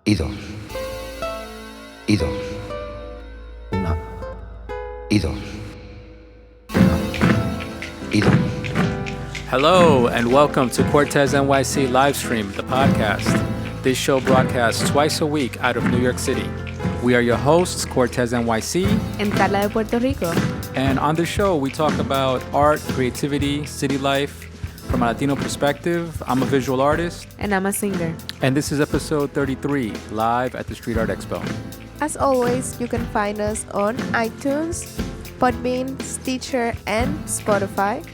y dos, y dos, una, y dos, una, y dos. Hello and welcome to Cortez NYC Livestream, the podcast. This show broadcasts twice a week out of New York City. We are your hosts, Cortez NYC and Carla de Puerto Rico. And on the show, we talk about art, creativity, city life from a Latino perspective. I'm a visual artist. And I'm a singer. And this is episode 33, live at the Street Art Expo. As always, you can find us on iTunes, Podbean, Stitcher, and Spotify.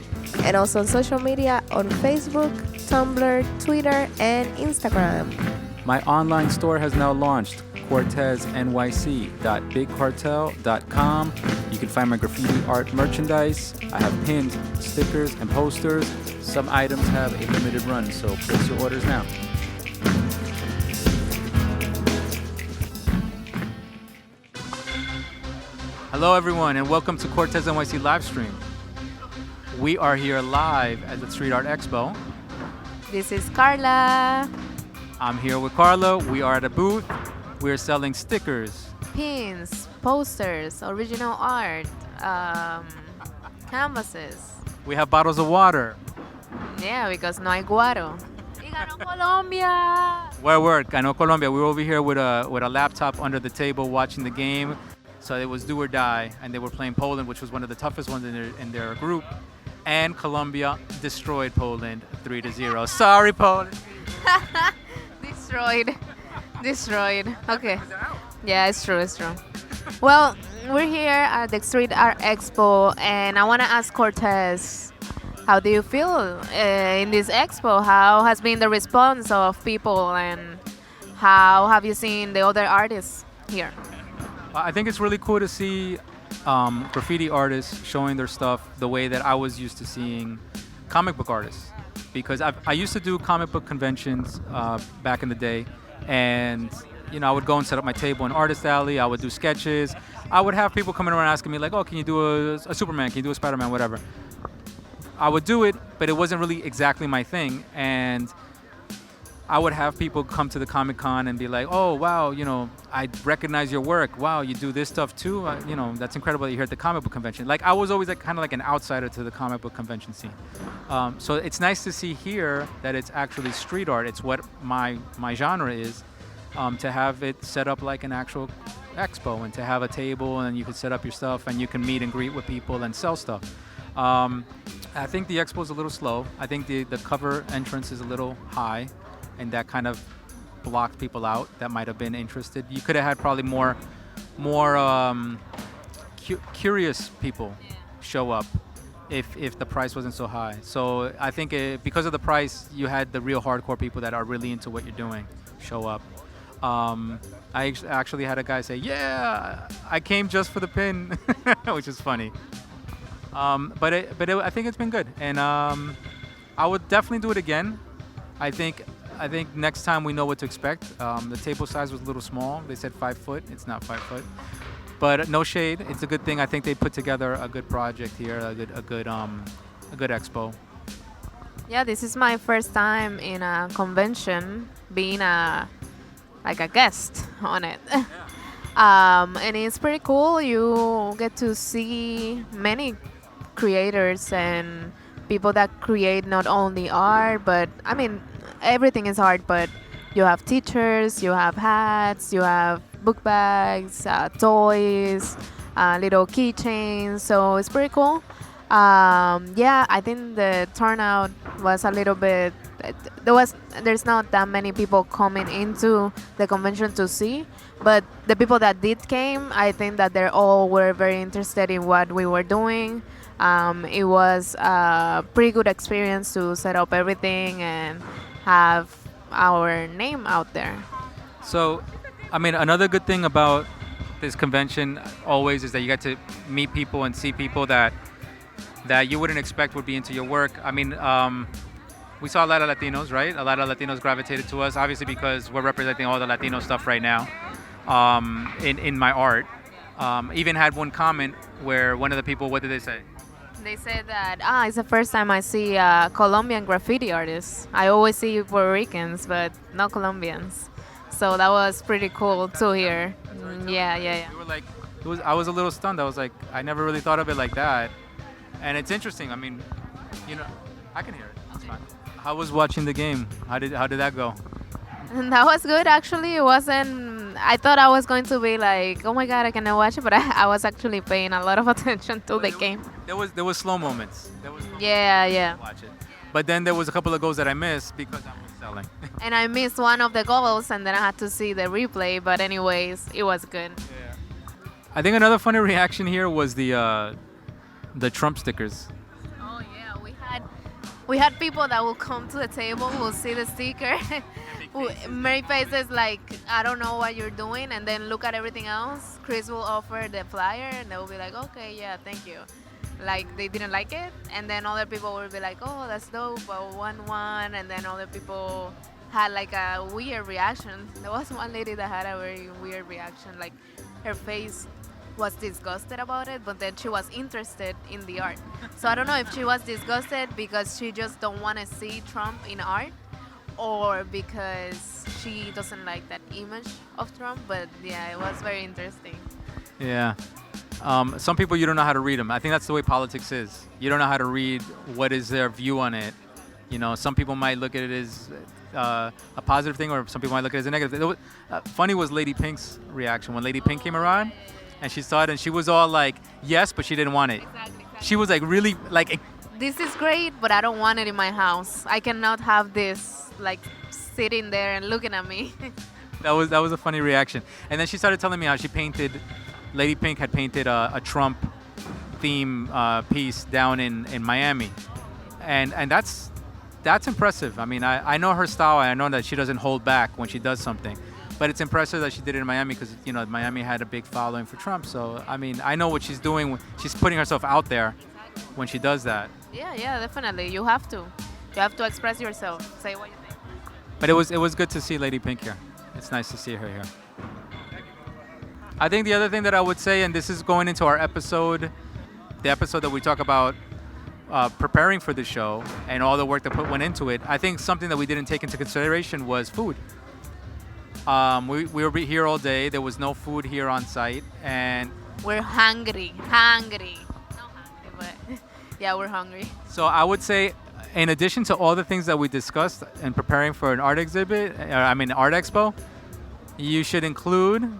And also on social media on Facebook, Tumblr, Twitter, and Instagram. My online store has now launched, cortesnyc.bigcartel.com. You can find my graffiti art merchandise. I have pins, stickers, and posters. Some items have a limited run, so place your orders now. Hello, everyone, and welcome to Cortez NYC Livestream. We are here live at the Street Art Expo. This is Carla. I'm here with Carla. We are at a booth. We're selling stickers, Pins, posters, original art, canvases. We have bottles of water. Yeah, because no hay guaro. Y ganó Colombia! Word. Ganó Colombia. We were over here with a laptop under the table watching the game. So it was do or die, and they were playing Poland, which was one of the toughest ones in their group. And Colombia destroyed Poland 3-0. Sorry, Poland. Destroyed. Okay. Yeah, it's true. Well, we're here at the Street Art Expo, and I want to ask Cortez, how do you feel in this expo? How has been the response of people, and how have you seen the other artists here? I think it's really cool to see graffiti artists showing their stuff the way that I was used to seeing comic book artists. Because I used to do comic book conventions back in the day, and I would go and set up my table in Artist Alley. I would do sketches. I would have people coming around asking me like, "Oh, can you do a Superman? Can you do a Spider-Man? Whatever." I would do it, but it wasn't really exactly my thing. And I would have people come to the Comic-Con and be like, "Oh, wow, I recognize your work. Wow, you do this stuff too. That's incredible that you're here at the comic book convention." Like, I was always kind of like an outsider to the comic book convention scene. So it's nice to see here that it's actually street art. It's what my genre is, to have it set up like an actual expo and to have a table and you can set up your stuff and you can meet and greet with people and sell stuff. I think the expo is a little slow. I think the cover entrance is a little high, and that kind of blocked people out that might have been interested. You could have had probably more curious people show up if the price wasn't so high. So I think because of the price, you had the real hardcore people that are really into what you're doing show up. I actually had a guy say, "Yeah, I came just for the pin," which is funny. But I think it's been good, and I would definitely do it again. I think next time we know what to expect. The table size was a little small. They said 5 foot. It's not 5 foot. But no shade. It's a good thing. I think they put together a good project here, a good expo. Yeah, this is my first time in a convention being a guest on it. And it's pretty cool. You get to see many creators and people that create not only art, but everything is art, but you have teachers, you have hats, you have book bags, toys, little keychains, so it's pretty cool. Yeah, I think the turnout was a little bit, there's not that many people coming into the convention to see, but the people that did came, I think that they all were very interested in what we were doing. It was a pretty good experience to set up everything and have our name out there. So, another good thing about this convention always is that you get to meet people and see people that you wouldn't expect would be into your work. We saw a lot of Latinos, right? A lot of Latinos gravitated to us, obviously because we're representing all the Latino stuff right now in my art. Even had one comment where one of the people, what did they say? They said that, it's the first time I see Colombian graffiti artists. I always see Puerto Ricans, but not Colombians. So that was pretty cool to hear. Yeah, yeah, yeah. We were like, I was a little stunned. I was like, I never really thought of it like that. And it's interesting. I mean, I can hear it. It's fine. How was watching the game? How did that go? And that was good actually. It wasn't. I thought I was going to be like, oh my god, I cannot watch it, but I was actually paying a lot of attention to the game. There was slow moments. Yeah, yeah. Watch it. But then there was a couple of goals that I missed because I was selling. And I missed one of the goals, and then I had to see the replay. But anyways, it was good. Yeah. I think another funny reaction here was the Trump stickers. Oh yeah, we had people that will come to the table, will see the sticker, make faces like I don't know what you're doing, and then look at everything else. Chris will offer the flyer, and they will be like, okay, yeah, thank you. Like they didn't like it, and then other people will be like, oh, that's dope, but 1-1, and then other people had like a weird reaction. There was one lady that had a very weird reaction, like her face was disgusted about it, but then she was interested in the art. So I don't know if she was disgusted because she just don't want to see Trump in art, or because she doesn't like that image of Trump. But yeah, it was very interesting. Yeah. Some people you don't know how to read them. I think that's the way politics is. You don't know how to read what is their view on it. Some people might look at it as a positive thing, or some people might look at it as a negative. Funny was Lady Pink's reaction when Lady Pink came around, and she saw it, and she was all like, yes, but she didn't want it. Exactly. She was like really like. This is great, but I don't want it in my house. I cannot have this like sitting there and looking at me. That was a funny reaction. And then she started telling me how she painted. Lady Pink had painted a Trump theme piece down in Miami, and that's impressive. I mean, I know her style. I know that she doesn't hold back when she does something, but it's impressive that she did it in Miami because Miami had a big following for Trump. So I mean, I know what she's doing. She's putting herself out there when she does that. Yeah, definitely. You have to express yourself. Say what you think. But it was good to see Lady Pink here. It's nice to see her here. I think the other thing that I would say, and this is going into our episode, the episode that we talk about preparing for the show and all the work that went into it, I think something that we didn't take into consideration was food. We were here all day. There was no food here on site, and we're hungry. Not hungry, but yeah, we're hungry. So I would say, in addition to all the things that we discussed in preparing for an art exhibit, art expo, you should include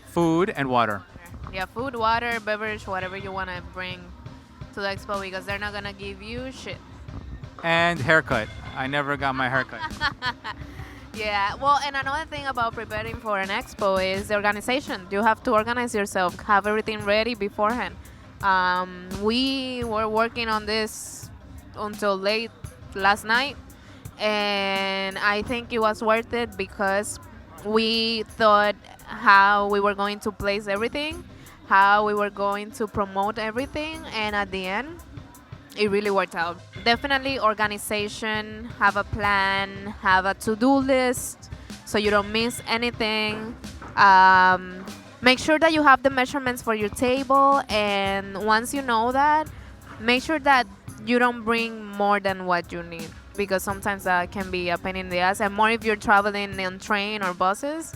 food and water. Yeah, food, water, beverage, whatever you want to bring to the expo, because they're not going to give you shit. And haircut. I never got my haircut. Yeah, well, and another thing about preparing for an expo is the organization. You have to organize yourself, have everything ready beforehand. We were working on this until late last night, and I think it was worth it because we thought how we were going to place everything, how we were going to promote everything, and at the end, it really worked out. Definitely organization, have a plan, have a to-do list so you don't miss anything. Make sure that you have the measurements for your table, and once you know that, make sure that you don't bring more than what you need, because sometimes that can be a pain in the ass, and more if you're traveling on train or buses.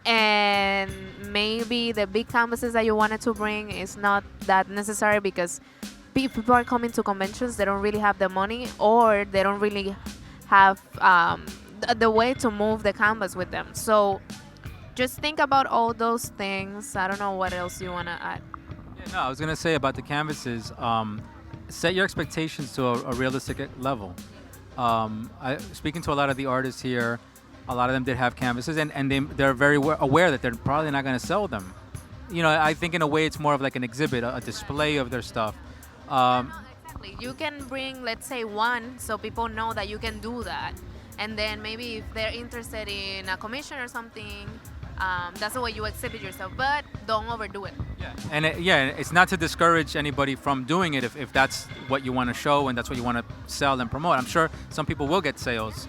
And maybe the big canvases that you wanted to bring is not that necessary, because people are coming to conventions, they don't really have the money, or they don't really have the way to move the canvas with them. So just think about all those things. I don't know what else you want to add. Yeah, no, I was going to say about the canvases, set your expectations to a realistic level. Speaking to a lot of the artists here, a lot of them did have canvases, and they're very aware that they're probably not going to sell them. I think in a way it's more of like an exhibit, a display of their stuff. No, exactly. You can bring, let's say, one, so people know that you can do that. And then maybe if they're interested in a commission or something, that's the way you exhibit yourself. But don't overdo it. Yeah, and it's not to discourage anybody from doing it if that's what you want to show and that's what you want to sell and promote. I'm sure some people will get sales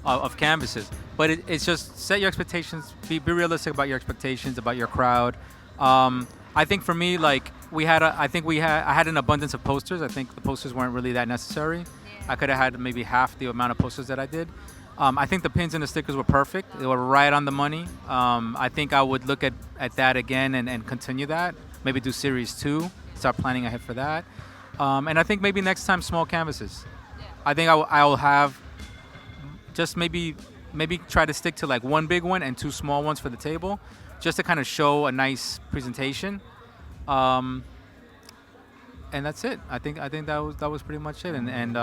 of canvases, but it's just set your expectations, be realistic about your expectations, about your crowd. I think for me, like I had an abundance of posters. I think the posters weren't really that necessary. Yeah. I could have had maybe half the amount of posters that I did. I think the pins and the stickers were perfect. They were right on the money. I think I would look at that again and continue that. Maybe do series 2, start planning ahead for that. And I think maybe next time small canvases. I think I will have just maybe try to stick to like 1 big one and 2 small ones for the table, just to kind of show a nice presentation. And that's it. I think that was pretty much it. And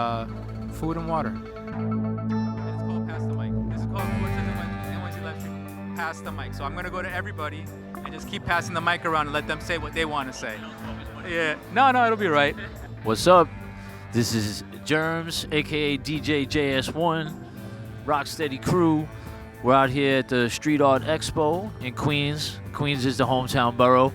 food and water. And it's called Pass the Mic. This is called Cortesnyc Livestream. Pass the mic. So I'm gonna go to everybody and just keep passing the mic around and let them say what they want to say. Yeah. No, it'll be right. What's up? This is JERMS, aka DJ JS1, Rocksteady crew. We're out here at the Street Art Expo in Queens. Queens is the hometown borough.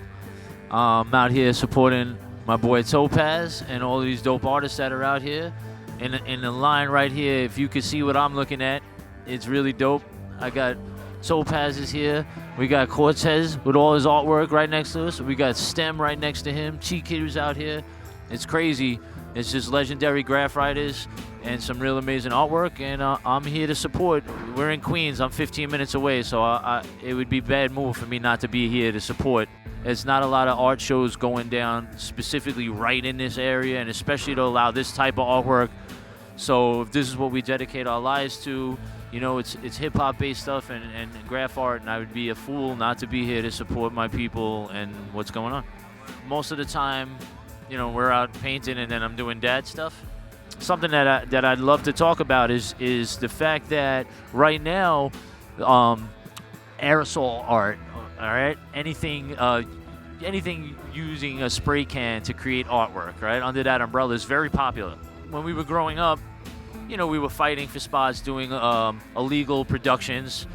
I'm out here supporting my boy Topaz and all of these dope artists that are out here. In the line right here, if you can see what I'm looking at, it's really dope. I got Topaz is here. We got Cortez with all his artwork right next to us. We got STEM right next to him. Chiquit's out here. It's crazy. It's just legendary graph writers and some real amazing artwork, and I'm here to support. We're in Queens. I'm 15 minutes away, so it would be a bad move for me not to be here to support. There's not a lot of art shows going down specifically right in this area, and especially to allow this type of artwork. So if this is what we dedicate our lives to, you know, it's hip-hop based stuff and graph art, and I would be a fool not to be here to support my people and what's going on. Most of the time, you know, we're out painting and then I'm doing dad stuff. Something that I'd love to talk about is the fact that right now, aerosol art, all right, anything using a spray can to create artwork, right, under that umbrella is very popular. When we were growing up, you know, we were fighting for spots doing illegal productions.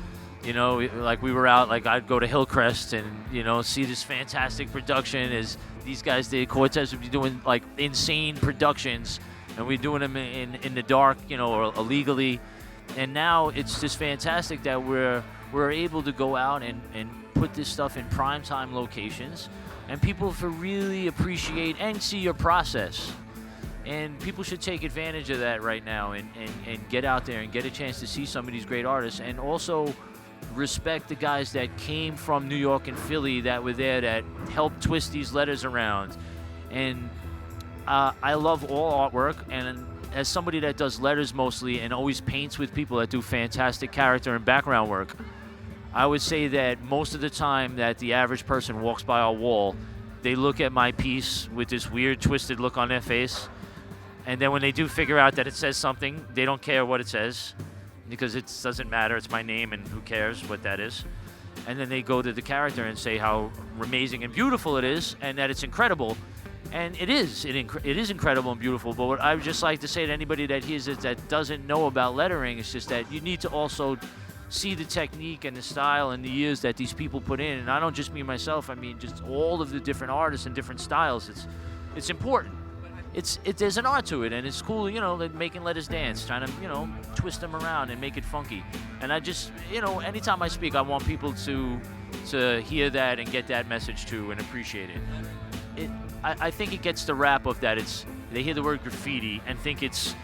You know, like we were out, like I'd go to Hillcrest and, you know, see this fantastic production as these guys did. Cortez would be doing like insane productions, and we're doing them in the dark, you know, or illegally. And now it's just fantastic that we're able to go out and put this stuff in primetime locations, and people to really appreciate and see your process. And people should take advantage of that right now and get out there and get a chance to see some of these great artists, and also respect the guys that came from New York and Philly that were there that helped twist these letters around. And I love all artwork, and as somebody that does letters mostly and always paints with people that do fantastic character and background work, I would say that most of the time that the average person walks by our wall, they look at my piece with this weird twisted look on their face, and then when they do figure out that it says something, they don't care what it says, because it doesn't matter, it's my name and who cares what that is. And then they go to the character and say how amazing and beautiful it is, and that it's incredible. And it is incredible and beautiful, but what I would just like to say to anybody that hears it that doesn't know about lettering is just that you need to also see the technique and the style and the years that these people put in. And I don't just mean myself, I mean just all of the different artists and different styles. It's important. There's an art to it, and it's cool, you know, like making letters dance, trying to, you know, twist them around and make it funky. And I just, you know, anytime I speak, I want people to hear that and get that message too and appreciate it. I think it gets the rap of that they hear the word graffiti and think it's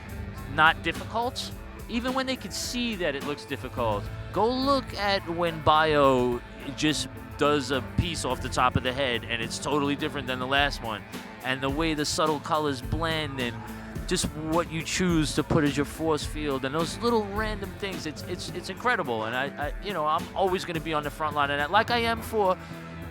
not difficult, even when they can see that it looks difficult. Go look at when Bio just does a piece off the top of the head and it's totally different than the last one. And the way the subtle colors blend and just what you choose to put as your force field and those little random things, it's incredible. And I you know, I'm always going to be on the front line of that, like I am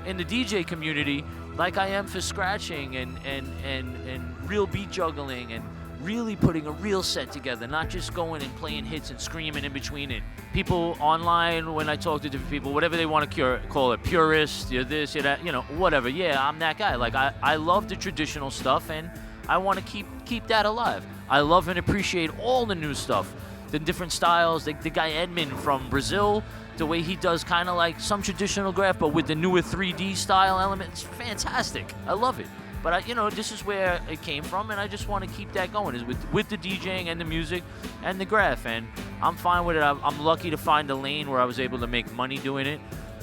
in the DJ community, like I am for scratching and real beat juggling and really putting a real set together, not just going and playing hits and screaming in between it. People online, when I talk to different people, whatever they want to call it, purist, you're this, you're that, you know, whatever. Yeah, I'm that guy. Like I love the traditional stuff, and I want to keep that alive. I love and appreciate all the new stuff, the different styles. The guy Edmund from Brazil, the way he does kind of like some traditional graph, but with the newer 3D style elements, fantastic. I love it. But you know, this is where it came from, and I just want to keep that going, is with the DJing and the music and the graph, and I'm fine with it. I'm lucky to find a lane where I was able to make money doing it,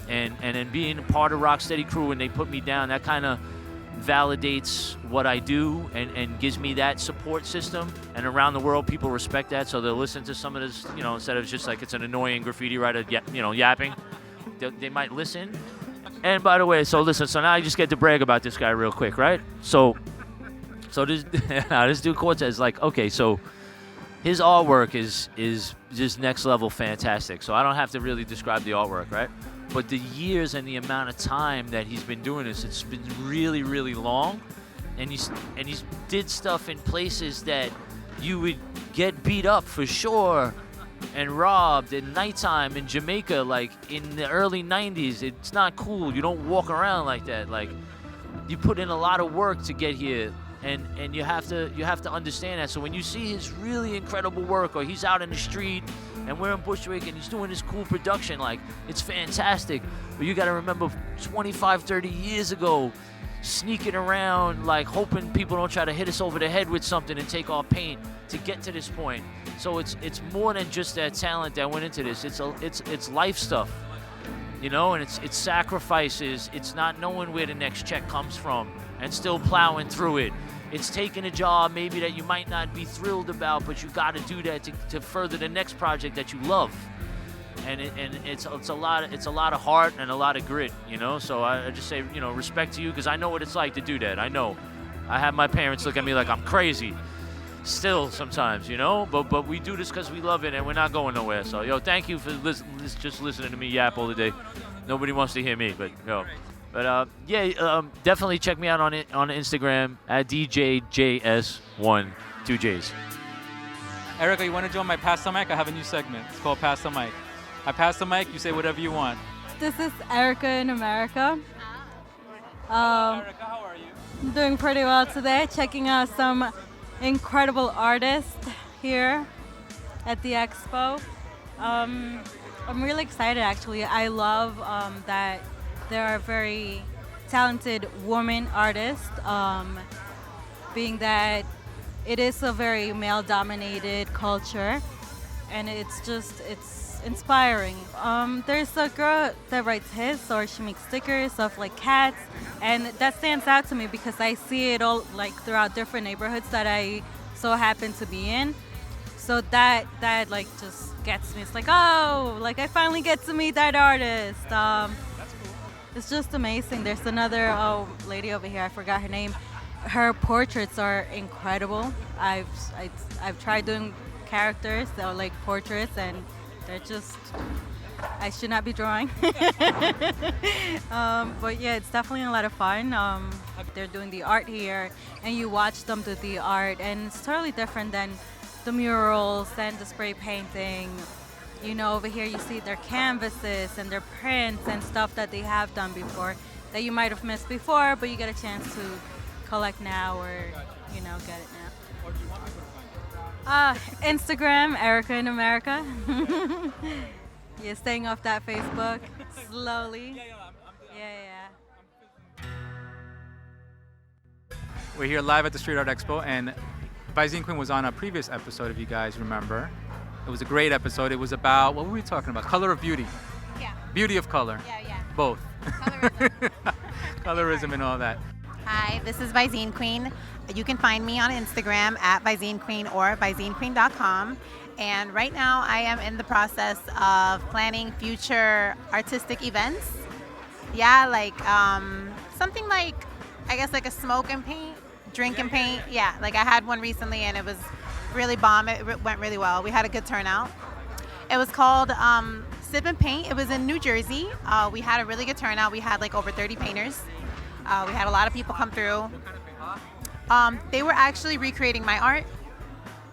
and then being a part of Rocksteady crew when they put me down, that kind of validates what I do and gives me that support system. And around the world, people respect that, so they'll listen to some of this, you know, instead of just like it's an annoying graffiti writer, you know, yapping. They might listen. And by the way, so listen, so now I just get to brag about this guy real quick, right? So this this dude Cortez, like, okay, so his artwork is just next level fantastic. So I don't have to really describe the artwork, right? But the years and the amount of time that he's been doing this, it's been really, really long. And he's did stuff in places that you would get beat up for sure and robbed at nighttime in Jamaica, like in the early 90s. It's not cool. You don't walk around like that. Like, you put in a lot of work to get here. And you have to understand that. So when you see his really incredible work, or he's out in the street and we're in Bushwick and he's doing this cool production, like, it's fantastic. But you got to remember 25, 30 years ago, sneaking around, like, hoping people don't try to hit us over the head with something and take our paint to get to this point. So it's more than just that talent that went into this. It's life stuff, you know, and it's sacrifices. It's not knowing where the next check comes from and still plowing through it. It's taking a job maybe that you might not be thrilled about, but you got to do that to further the next project that you love. And it's a lot of heart and a lot of grit, you know. So I just say, you know, respect to you, because I know what it's like to do that. I know. I have my parents look at me like I'm crazy still sometimes, you know. But we do this because we love it and we're not going nowhere. So, yo, thank you for just listening to me yap all the day. Nobody wants to hear me, but yo. But definitely check me out on Instagram at DJJS1, 2 J's. Erica, you want to join my Pass the Mic? I have a new segment. It's called Pass the Mic. I pass the mic, you say whatever you want. This is Erica in America. Erica, how are you? I'm doing pretty well today, checking out some incredible artists here at the expo. I'm really excited, actually. I love that there are very talented women artists, being that it is a very male-dominated culture, and it's inspiring. There's a girl that writes hits, or she makes stickers of like cats, and that stands out to me because I see it all like throughout different neighborhoods that I so happen to be in. So that like just gets me. It's like, oh, like I finally get to meet that artist. That's cool. It's just amazing. There's another lady over here, I forgot her name. Her portraits are incredible. I've tried doing characters that are like portraits, and they're just, I should not be drawing. But yeah, it's definitely a lot of fun. They're doing the art here, and you watch them do the art, and it's totally different than the murals and the spray painting. You know, over here you see their canvases and their prints and stuff that they have done before that you might have missed before, but you get a chance to collect now, or, you know, get it now. Instagram, Erica in America. Yeah, staying off that Facebook slowly. Yeah. We're here live at the Street Art Expo, and VISINE Queen was on a previous episode, if you guys remember. It was a great episode. It was about, what were we talking about? Color of beauty. Yeah. Beauty of color. Yeah. Both. Colorism. Colorism and all that. Hi, this is VISINE Queen. You can find me on Instagram at VISINE Queen or VISINEQueen.com. And right now I am in the process of planning future artistic events. Yeah, like something like, I guess like a smoke and paint, drink and paint. Yeah, like I had one recently and it was really bomb. It went really well. We had a good turnout. It was called Sip and Paint. It was in New Jersey. We had a really good turnout. We had like over 30 painters. We had a lot of people come through. They were actually recreating my art.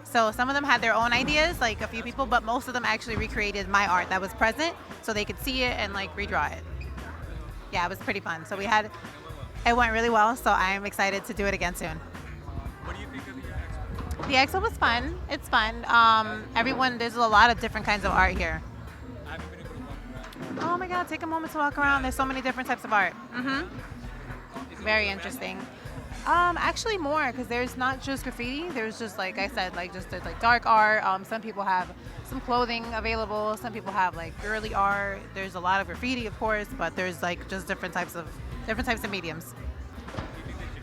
So some of them had their own ideas, like a few people, but most of them actually recreated my art that was present so they could see it and like redraw it. Yeah, it was pretty fun. So it went really well, so I'm excited to do it again soon. What do you think of the expo? The expo was fun. It's fun. There's a lot of different kinds of art here. I haven't been able to walk around. Oh my God, take a moment to walk around. There's so many different types of art. Very interesting. Actually more, because there's not just graffiti. There's just, like I said, there's like dark art. Some people have some clothing available. Some people have like girly art. There's a lot of graffiti, of course, but there's like just different types of mediums. Do you think they should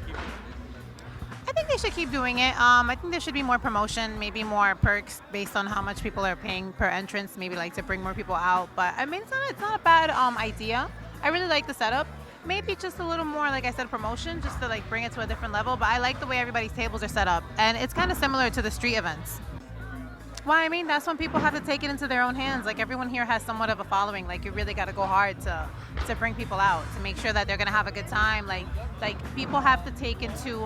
think they should keep doing it. I think there should be more promotion, maybe more perks based on how much people are paying per entrance. Maybe like to bring more people out. But I mean, it's not a bad idea. I really like the setup. Maybe just a little more, like I said, promotion, just to like bring it to a different level. But I like the way everybody's tables are set up, and it's kind of similar to the street events. Well, I mean, that's when people have to take it into their own hands. Like everyone here has somewhat of a following. Like you really got to go hard to bring people out, to make sure that they're gonna have a good time. Like people have to take into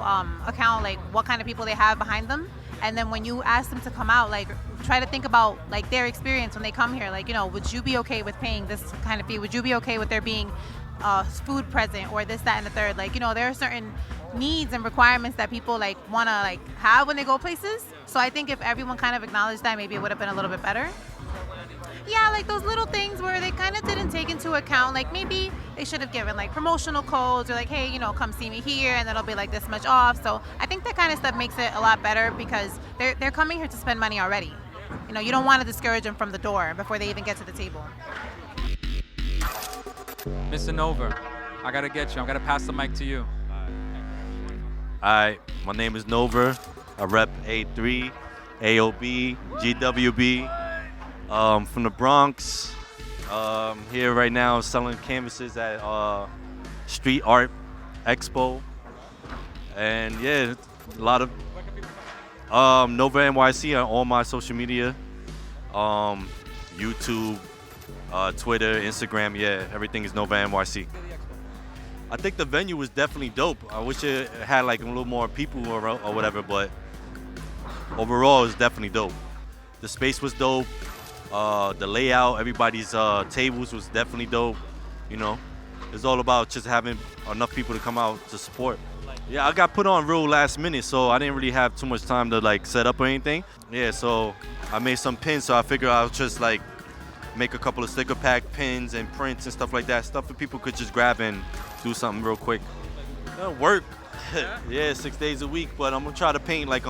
account like what kind of people they have behind them. And then when you ask them to come out, like try to think about like their experience when they come here. Like, you know, would you be okay with paying this kind of fee? Would you be okay with there being food present or this, that, and the third? Like, you know, there are certain needs and requirements that people like want to like have when they go places. So I think if everyone kind of acknowledged that, maybe it would have been a little bit better. Yeah, like those little things where they kind of didn't take into account, like maybe they should have given like promotional codes or like, hey, you know, come see me here and it'll be like this much off. So I think that kind of stuff makes it a lot better because they're coming here to spend money already. You know, you don't want to discourage them from the door before they even get to the table. Mr. NOVER, I gotta get you. I'm gonna pass the mic to you. Hi, my name is NOVER. I rep A3, AOB, GWB. From the Bronx. Here right now selling canvases at Street Art Expo. And yeah, a lot of NOVER NYC on all my social media. YouTube, Twitter, Instagram, yeah, everything is NOVER NYC. I think the venue was definitely dope. I wish it had like a little more people or whatever, but overall it was definitely dope. The space was dope. The layout, everybody's tables was definitely dope. You know, it's all about just having enough people to come out to support. Yeah, I got put on real last minute, so I didn't really have too much time to like set up or anything. Yeah, so I made some pins, so I figured I'll just like make a couple of sticker pack pins and prints and stuff like that, stuff that people could just grab and do something real quick. It'll work. Yeah, 6 days a week, but I'm gonna try to paint like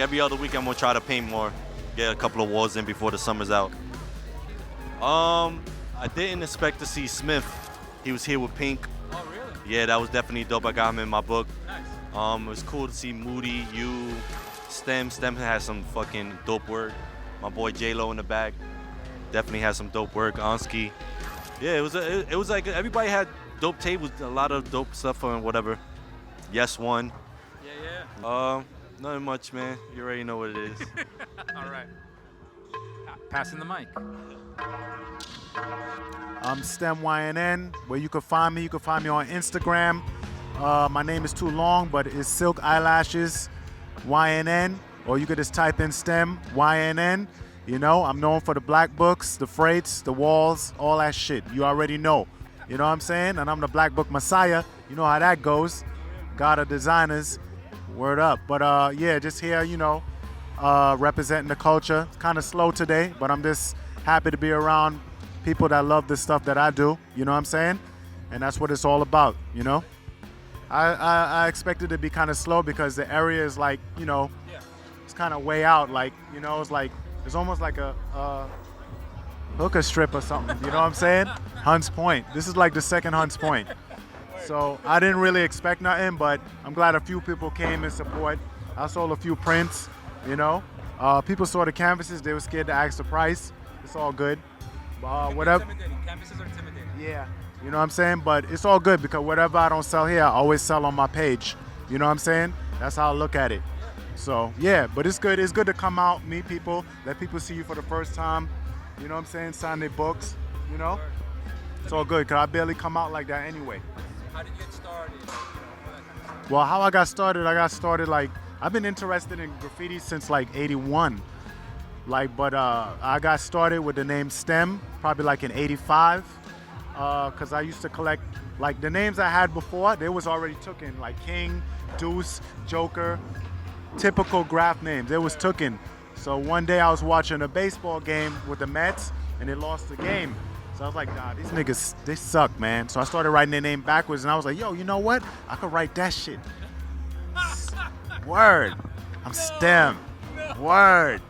every other week. I'm gonna try to paint more. Get a couple of walls in before the summer's out. I didn't expect to see Smith. He was here with Pink. Oh, really? Yeah, that was definitely dope. I got him in my book. Nice. It was cool to see Moody, you, Stem. Stem has some fucking dope work. My boy J-Lo in the back definitely has some dope work. Ansky. Yeah, it was like everybody had dope tables, a lot of dope stuff and whatever. Yes, one. Yeah. Nothing much, man. You already know what it is. All right. Passing the mic. I'm STEM YNN. Where you can find me on Instagram. My name is too long, but it's Silk Eyelashes YNN, or you could just type in STEM YNN. You know, I'm known for the black books, the freights, the walls, all that shit. You already know. You know what I'm saying? And I'm the Black Book Messiah. You know how that goes. God of designers. Word up. But yeah, just here, you know, representing the culture. It's kind of slow today, but I'm just happy to be around people that love the stuff that I do. You know what I'm saying? And that's what it's all about, you know? I expected it to be kind of slow because the area is like, you know, it's kind of way out. Like, you know, it's almost like a hooker strip or something. You know what I'm saying? Hunts Point. This is like the second Hunts Point. So I didn't really expect nothing, but I'm glad a few people came in support. I sold a few prints, you know. People saw the canvases. They were scared to ask the price. It's all good. Whatever. Canvases are intimidating. Yeah. You know what I'm saying? But it's all good because whatever I don't sell here, I always sell on my page. You know what I'm saying? That's how I look at it. So yeah, but it's good. It's good to come out, meet people, let people see you for the first time. You know what I'm saying? Sign their books, you know? It's all good because I barely come out like that anyway. How did you get started? Well, how I got started like, I've been interested in graffiti since like 81. But I got started with the name STEM probably like in 85. Because I used to collect, like the names I had before, they was already taken, like King, Deuce, Joker, typical graph names. They was taken. So one day I was watching a baseball game with the Mets and they lost the game. So I was like, nah, these niggas, they suck, man. So I started writing their name backwards and I was like, yo, you know what? I could write that shit. Word. I'm STEM. Word.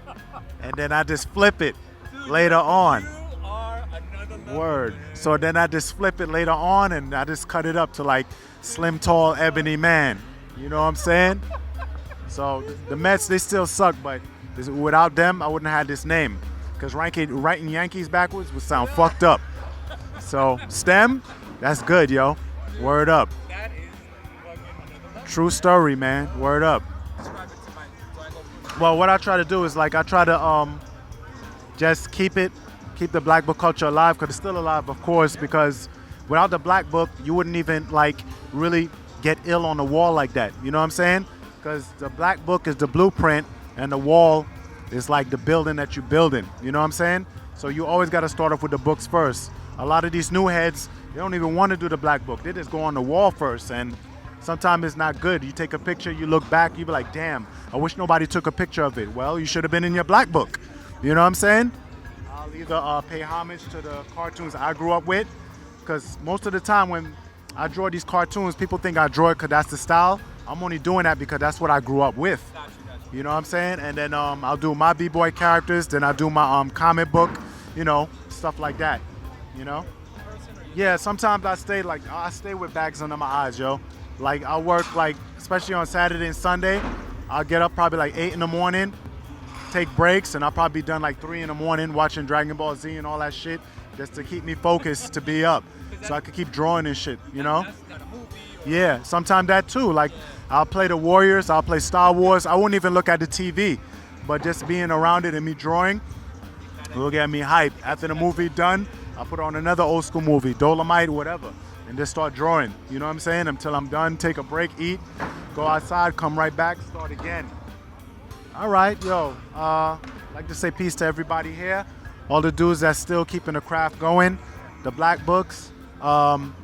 And then I just flip it later on. Word. So then I just flip it later on and I just cut it up to like Slim Tall Ebony Man. You know what I'm saying? So the Mets, they still suck, but without them, I wouldn't have had this name. Because writing Yankees backwards would sound fucked up. So STEM, that's good, yo. Word up. True story, man. Word up. Well, what I try to do is I try to just keep the black book culture alive, because it's still alive, of course, because without the black book, you wouldn't even really get ill on the wall like that. You know what I'm saying? Because the black book is the blueprint and the wall is like the building that you're building. You know what I'm saying? So you always got to start off with the books first. A lot of these new heads, they don't even want to do the black book. They just go on the wall first, and sometimes it's not good. You take a picture, you look back, you be like, damn, I wish nobody took a picture of it. Well, you should have been in your black book. You know what I'm saying? I'll either pay homage to the cartoons I grew up with, because most of the time when I draw these cartoons, people think I draw it because that's the style. I'm only doing that because that's what I grew up with. You know what I'm saying? And then I'll do my B-boy characters, then I'll do my comic book, stuff like that, Yeah, sometimes I stay with bags under my eyes, yo. I work, especially on Saturday and Sunday, I'll get up probably 8 in the morning, take breaks, and I'll probably be done 3 in the morning watching Dragon Ball Z and all that shit, just to keep me focused to be up, so I could keep drawing and shit, Yeah, sometimes that too. I'll play the Warriors, I'll play Star Wars. I won't even look at the TV, but just being around it and me drawing will get me hype. After the movie done, I'll put on another old school movie, Dolomite, whatever, and just start drawing. You know what I'm saying? Until I'm done, take a break, eat, go outside, come right back, start again. All right, yo. I'd like to say peace to everybody here. All the dudes that's still keeping the craft going. The black books,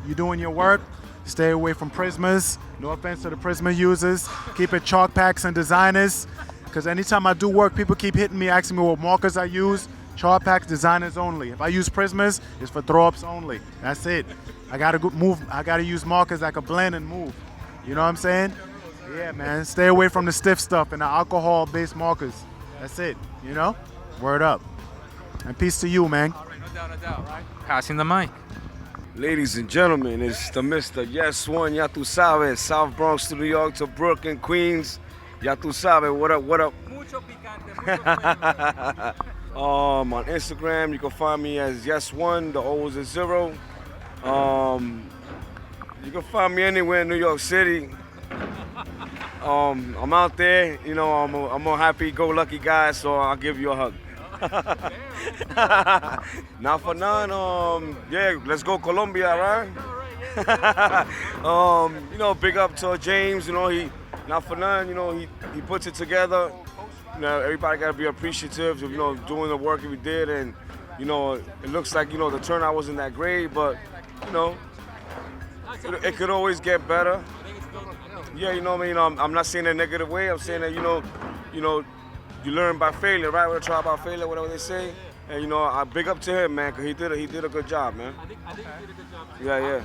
you doing your work. Stay away from Prismas. No offense to the Prisma users. Keep it chalk packs and designers. Because anytime I do work, people keep hitting me, asking me what markers I use. Chalk packs, designers only. If I use Prismas, it's for throw-ups only. That's it. I gotta use markers that can blend and move. You know what I'm saying? Yeah, man. Stay away from the stiff stuff and the alcohol-based markers. That's it. Word up. And peace to you, man. All right, no doubt, right? Passing the mic. Ladies and gentlemen, it's the Mr. Yes One, ya tu sabes, South Bronx to New York to Brooklyn, Queens, ya tu sabes, what up, what up? Mucho picante. On Instagram, you can find me as Yes One, the O is a 0. You can find me anywhere in New York City. I'm out there, I'm a happy-go-lucky guy, so I'll give you a hug. Not for none, yeah, let's go Colombia, right? Big up to James, he, not for none, he puts it together. Everybody gotta be appreciative of, doing the work we did, and, it looks like, the turnout wasn't that great, but, it could always get better. Yeah, I'm not saying that negative way, I'm saying that, you learn by failure, right? Or try by failure, whatever they say. And I big up to him, man, because he did a good job, man. I think he did a good job. Yeah.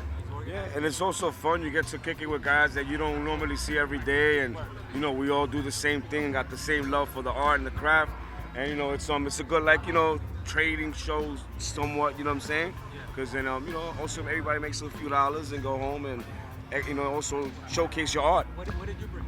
Yeah, and it's also fun. You get to kick it with guys that you don't normally see every day, and we all do the same thing and got the same love for the art and the craft. And it's a good trading shows somewhat. You know what I'm saying? Because then also everybody makes a few dollars and go home and also showcase your art. What did you bring?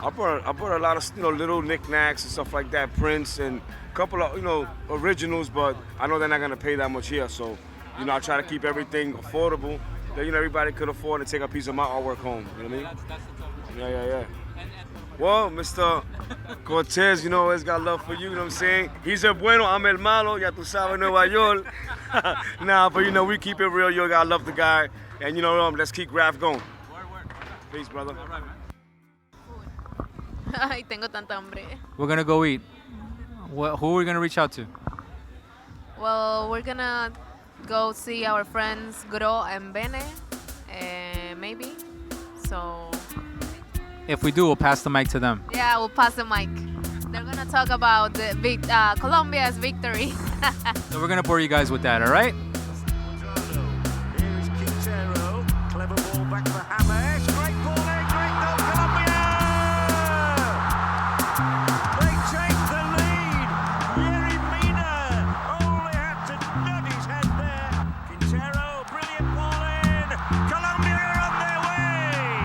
I brought a lot of little knickknacks and stuff like that, prints and a couple of originals, but I know they're not gonna pay that much here, so I try to keep everything affordable that everybody could afford to take a piece of my artwork home. You know what I mean? That's the tough. Yeah. Well, Mr. Cortez, always got love for you. You know what I'm saying? He's el bueno, I'm el malo. Ya tu sabes, Nueva York. Nah, but we keep it real. You gotta love the guy, and let's keep graph going. Word. Peace, brother. All right, man. Ay, tengo tanta hambre. We're gonna go eat. Who are we gonna reach out to? Well, we're gonna go see our friends Gro and Bene, maybe. So If we do, we'll pass the mic to them. yeah, we'll pass the mic. They're gonna talk about Colombia's victory. So we're gonna bore you guys with that, all right? Here is Quintero. Clever ball back for James. Great ball in, great goal, Colombia! They take the lead. Yeremina only had to nod his head there. Quintero, brilliant ball in. Colombia are on their way.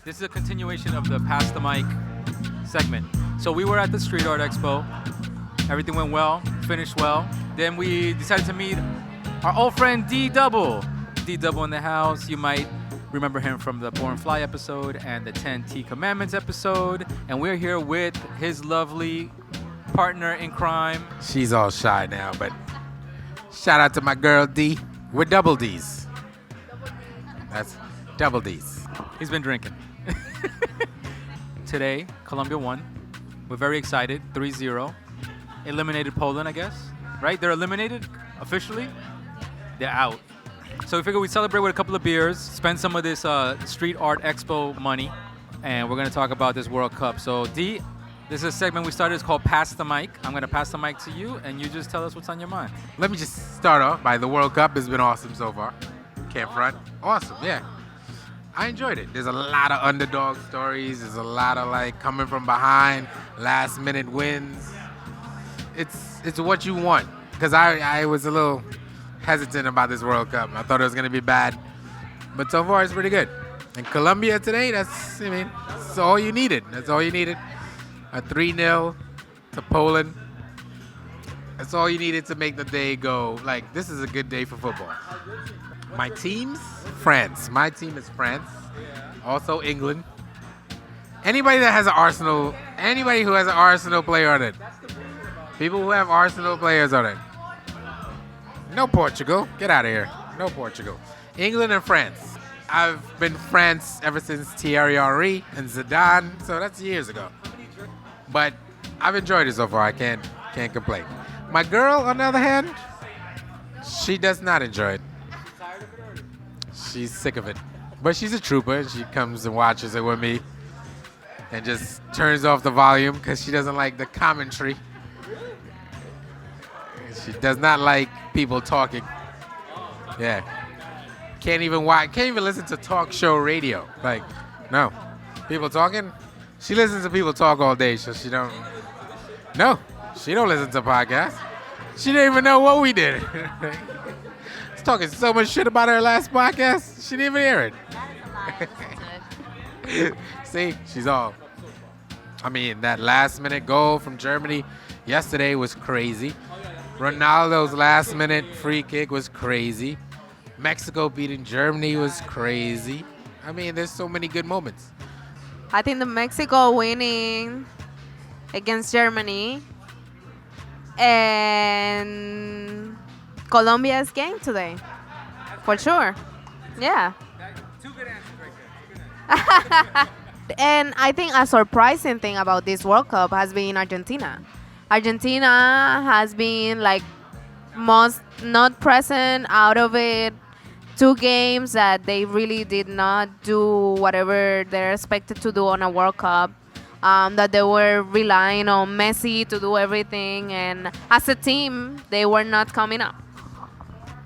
This is a continuation of the Pass the Mic segment. So we were at the Street Art Expo. Everything went well, finished well. Then we decided to meet our old friend D Double. D Double in the house. You might remember him from the Born Fly episode and the 10 T Commandments episode. And we're here with his lovely partner in crime. She's all shy now, but shout out to my girl D with double D's. That's double D's. He's been drinking. Today, Colombia won. We're very excited. 3-0. Eliminated Poland, I guess. Right? They're eliminated officially. They're out. So we figured we'd celebrate with a couple of beers, spend some of this Street Art Expo money, and we're going to talk about this World Cup. So, D, this is a segment we started. It's called Pass the Mic. I'm going to pass the mic to you, and you just tell us what's on your mind. Let me just start off by the World Cup has been awesome so far. Can't front. Awesome, yeah. I enjoyed it. There's a lot of underdog stories. There's a lot of like coming from behind, last minute wins. It's what you want. Because I was a little hesitant about this World Cup. I thought it was going to be bad. But so far it's pretty good. And Colombia today, that's all you needed. That's all you needed. A 3-0 to Poland. That's all you needed to make the day go, like, this is a good day for football. My team's France. My team is France. Also England. Anybody that has an Arsenal, anybody who has an Arsenal player on it. People who have Arsenal players on it. No Portugal. Get out of here. No Portugal. England and France. I've been France ever since Thierry Henry and Zidane, so that's years ago. But I've enjoyed it so far. I can't complain. My girl, on the other hand, she does not enjoy it. She's sick of it. But she's a trooper. She comes and watches it with me and just turns off the volume because she doesn't like the commentary. She does not like people talking. Yeah. Can't even listen to talk show radio. Like, no. People talking? She listens to people talk all day, so she don't listen to podcasts. She didn't even know what we did. Talking so much shit about her last podcast, she didn't even hear it. See, she's all. That last minute goal from Germany yesterday was crazy. Ronaldo's last minute free kick was crazy. Mexico beating Germany was crazy. There's so many good moments. I think the Mexico winning against Germany and Colombia's game today, for sure. Yeah. Two good answers right there. And I think a surprising thing about this World Cup has been Argentina. Argentina has been like most not present out of it. 2 games that they really did not do whatever they're expected to do on a World Cup. That they were relying on Messi to do everything, and as a team, they were not coming up.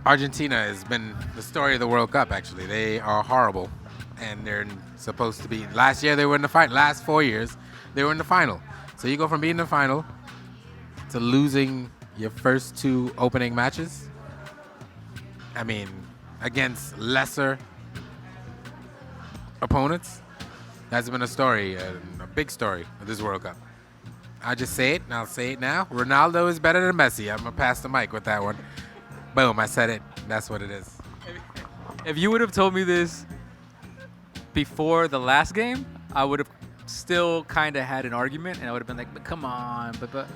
Argentina has been the story of the World Cup, actually. They are horrible, and they're supposed to be. Last year, they were in the final. Last 4 years, they were in the final. So you go from being in the final to losing your first 2 opening matches. Against lesser opponents. That's been a story, a big story of this World Cup. I just say it, and I'll say it now. Ronaldo is better than Messi. I'm going to pass the mic with that one. Boom, I said it. That's what it is. If you would have told me this before the last game, I would have still kind of had an argument, and I would have been like, but come on. But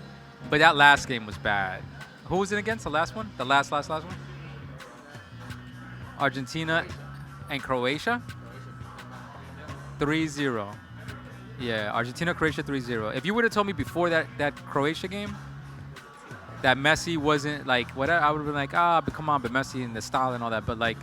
that last game was bad. Who was it against, the last one? The last one? Argentina and Croatia? 3-0. Yeah, Argentina, Croatia 3-0. If you would have told me before that Croatia game that Messi wasn't like whatever, I would have been like, but come on, but Messi and the style and all that. But like,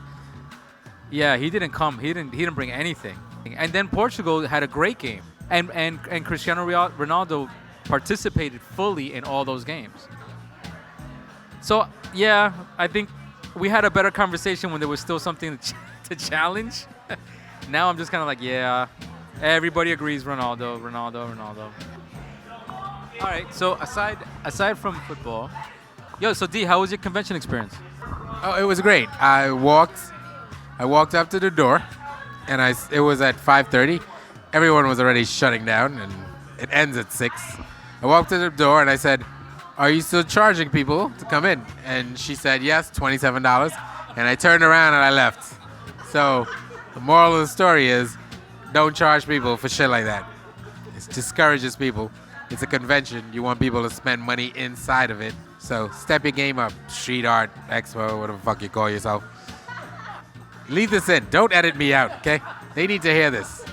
yeah, he didn't come. He didn't bring anything. And then Portugal had a great game, and Cristiano Ronaldo participated fully in all those games. So yeah, I think we had a better conversation when there was still something to challenge. Now I'm just kind of like, yeah, everybody agrees Ronaldo. All right, so aside from football, so D, how was your convention experience? Oh, it was great. I walked up to the door, and it was at 5:30, everyone was already shutting down, and it ends at 6. I walked to the door and I said, "Are you still charging people to come in?" And she said, "Yes, $27." And I turned around and I left. So the moral of the story is, don't charge people for shit like that. It discourages people. It's a convention. You want people to spend money inside of it. So step your game up. Street Art Expo, whatever the fuck you call yourself. Leave this in. Don't edit me out, okay? They need to hear this.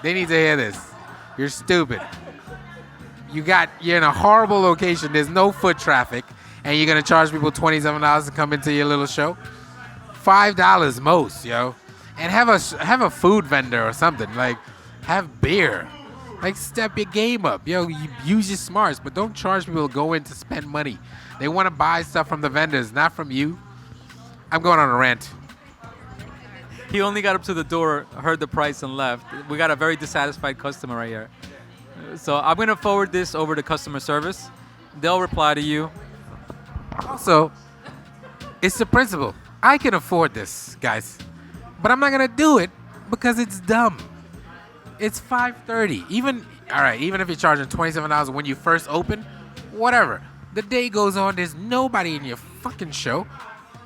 They need to hear this. You're stupid. You're in a horrible location. There's no foot traffic, and you're gonna charge people $27 to come into your little show. $5 most, yo. And have a food vendor or something. Like, have beer. Like, step your game up, yo. You use your smarts, but don't charge people to go in to spend money. They want to buy stuff from the vendors, not from you. I'm going on a rant. He only got up to the door, heard the price, and left. We got a very dissatisfied customer right here. So I'm going to forward this over to customer service. They'll reply to you. Also, it's the principle. I can afford this, guys. But I'm not going to do it because it's dumb. It's $5.30. Even if you're charging $27 when you first open, whatever. The day goes on, there's nobody in your fucking show.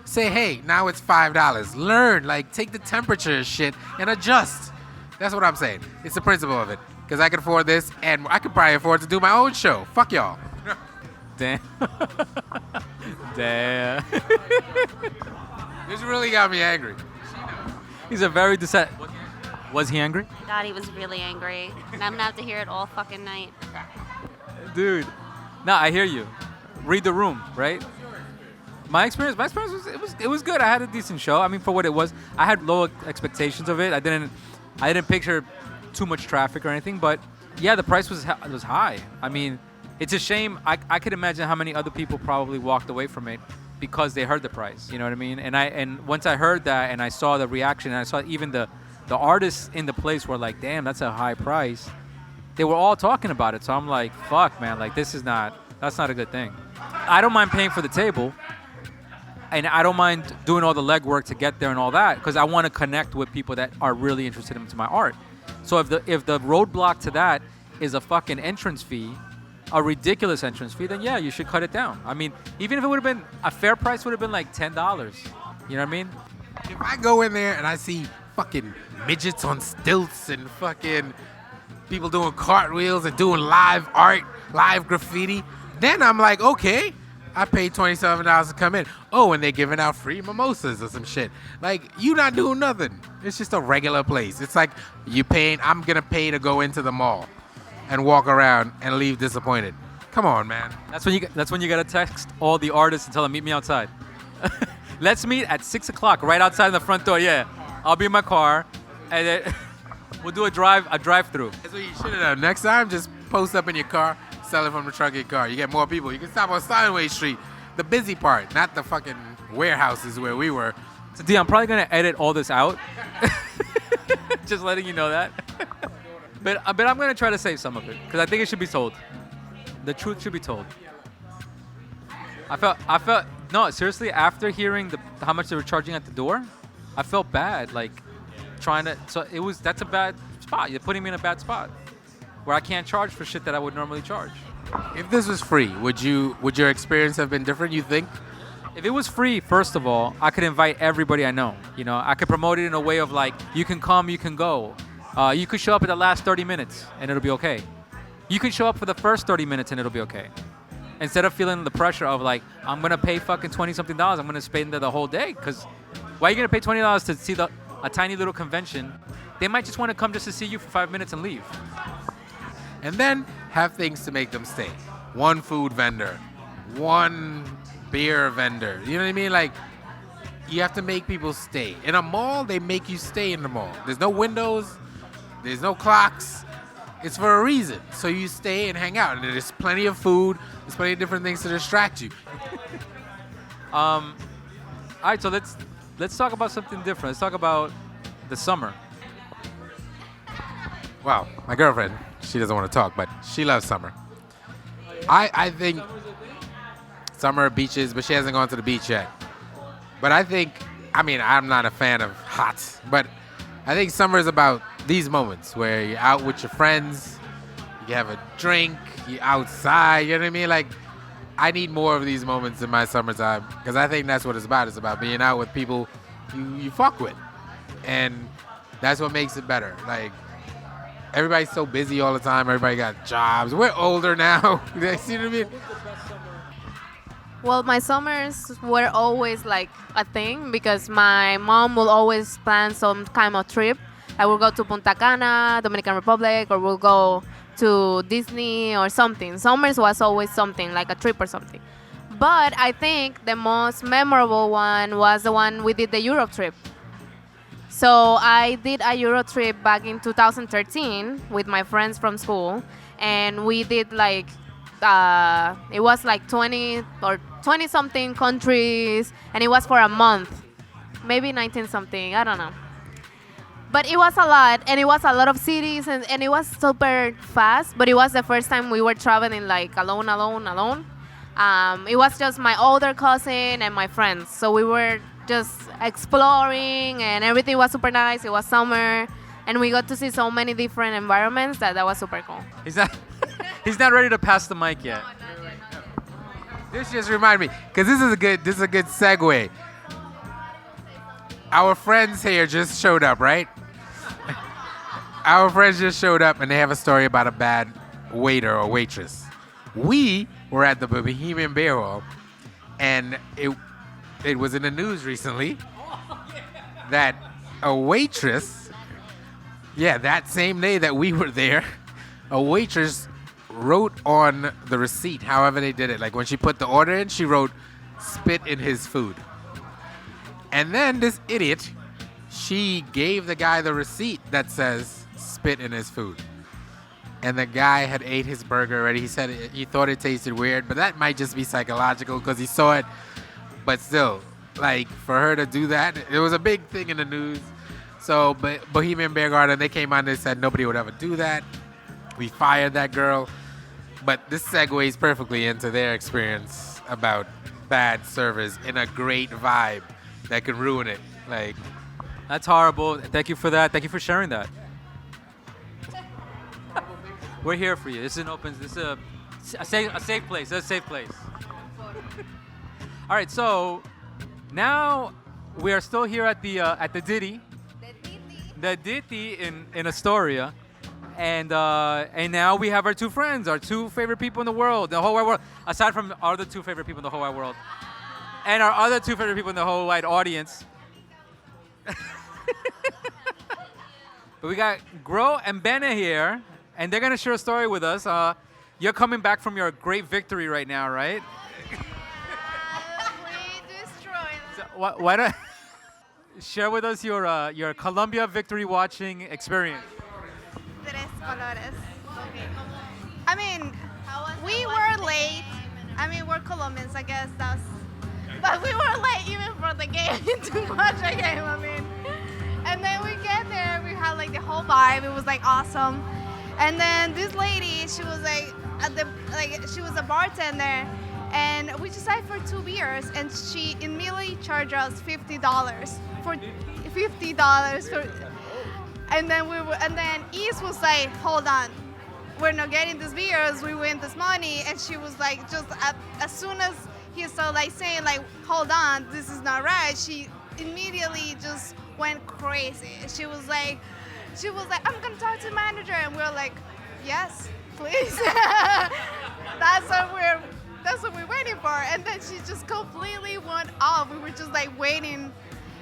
Say, hey, now it's $5. Learn, like, take the temperature and shit and adjust. That's what I'm saying. It's the principle of it. Because I can afford this, and I could probably afford to do my own show. Fuck y'all. Damn. Damn. This really got me angry. He's a very dissatisfied. Was he angry? God, he was really angry. And I'm gonna have to hear it all fucking night. Dude. No, I hear you. Read the room, right? My experience was it was good. I had a decent show. I mean, for what it was, I had low expectations of it. I didn't picture too much traffic or anything, but yeah, the price was high. I mean, it's a shame. I could imagine how many other people probably walked away from it because they heard the price. You know what I mean? And once I heard that and I saw the reaction and I saw even the artists in the place were like, damn, that's a high price. They were all talking about it. So I'm like, fuck, man, like that's not a good thing. I don't mind paying for the table. And I don't mind doing all the legwork to get there and all that because I want to connect with people that are really interested into my art. So if the roadblock to that is a fucking entrance fee, a ridiculous entrance fee, then yeah, you should cut it down. I mean, even if it would have been a fair price, would have been like $10. You know what I mean? If I go in there and I see fucking midgets on stilts and fucking people doing cartwheels and doing live art, live graffiti, then I'm like, okay, I paid $27 to come in. Oh, and they're giving out free mimosas or some shit. Like, you not doing nothing. It's just a regular place. It's like I'm gonna pay to go into the mall and walk around and leave disappointed. Come on, man. That's when you gotta text all the artists and tell them, meet me outside. Let's meet at 6 o'clock right outside the front door. Yeah, I'll be in my car, and then we'll do a drive-through. That's what you should have done. Next time, just post up in your car, sell it from the trunk of your car. You get more people. You can stop on Steinway Street, the busy part, not the fucking warehouses where we were. So D, I'm probably gonna edit all this out. Just letting you know that. But I'm gonna try to save some of it because I think it should be told. The truth should be told. I felt no, seriously. After hearing how much they were charging at the door, I felt bad. Like trying to. So that's a bad spot. You're putting me in a bad spot where I can't charge for shit that I would normally charge. If this was free, would your experience have been different? You think? If it was free, first of all, I could invite everybody I know. You know, I could promote it in a way of like, you can come, you can go. You could show up at the last 30 minutes and it'll be okay. You can show up for the first 30 minutes and it'll be okay. Instead of feeling the pressure of like, I'm gonna pay fucking $20-something, I'm gonna spend the whole day. Because why are you gonna pay $20 to see a tiny little convention? They might just want to come just to see you for 5 minutes and leave. And then have things to make them stay. One food vendor, one beer vendor. You know what I mean? Like, you have to make people stay. In a mall, they make you stay in the mall. There's no windows, there's no clocks. It's for a reason. So you stay and hang out. And there's plenty of food, there's plenty of different things to distract you. All right, so let's talk about something different. Let's talk about the summer. Wow, my girlfriend, she doesn't want to talk, but she loves summer. I think summer beaches, but she hasn't gone to the beach yet. But I'm not a fan of hot, but I think summer is about these moments where you're out with your friends, you have a drink, you're outside, you know what I mean? Like, I need more of these moments in my summertime because I think that's what it's about. It's about being out with people you fuck with. And that's what makes it better. Like, everybody's so busy all the time. Everybody got jobs. We're older now. You see what I mean? Well, my summers were always like a thing because my mom will always plan some kind of trip. I will go to Punta Cana, Dominican Republic, or we'll go to Disney or something. Summers was always something, like a trip or something. But I think the most memorable one was the one we did the Europe trip. So I did a Euro trip back in 2013 with my friends from school, and we did like it was like 20 or 20 something countries, and it was for a month, maybe 19 something, I don't know. But it was a lot, and it was a lot of cities, and it was super fast. But it was the first time we were traveling like alone. It was just my older cousin and my friends, so we were just exploring, and everything was super nice. It was summer, and we got to see so many different environments that was super cool. He's not ready to pass the mic yet. This just reminded me, because this is a good segue. Our friends here just showed up, right? Our friends just showed up, and they have a story about a bad waiter or waitress. We were at the Bohemian Beer Hall, and it was in the news recently that a waitress, that same day that we were there, a waitress wrote on the receipt, however they did it. Like when she put the order in, she wrote, "Spit in his food." And then this idiot, she gave the guy the receipt that says, "Spit in his food." And the guy had ate his burger already. He said he thought it tasted weird, but that might just be psychological because he saw it. But still, like, for her to do that, it was a big thing in the news. So, but Bohemian Beer Garden, they came on and said nobody would ever do that. We fired that girl. But this segues perfectly into their experience about bad service in a great vibe that can ruin it. Like, That's horrible. Thank you for that. Thank you for sharing that. We're here for you. This is an open. This is a safe place. It's a safe place. All right. So now we are still here at the Diddy. The Diddy in Astoria. And now we have our two friends, our two favorite people in the world, the whole wide world, aside from our other two favorite people in the whole wide world, and our other two favorite people in the whole wide audience. But we got Gro and BENE here, and they're gonna share a story with us. You're coming back from your great victory right now, right? We destroyed So why don't share with us your Colombia victory watching experience? Tres colores. I mean, we were late. I mean, we're Colombians, I guess that's. But we were late even for the game to watch a game. I mean, and then we get there, we had like the whole vibe. It was like awesome. And then this lady, she was like she was a bartender, and we decided for 2 beers, and she immediately charged us $50 for $50 for. And then East was like, hold on, we're not getting these beers, we win this money. And she was like, just as soon as he started like saying like, hold on, this is not right, she immediately just went crazy. She was like, I'm gonna talk to the manager. And we're like, yes, please. That's what we're waiting for. And then she just completely went off. We were just like waiting.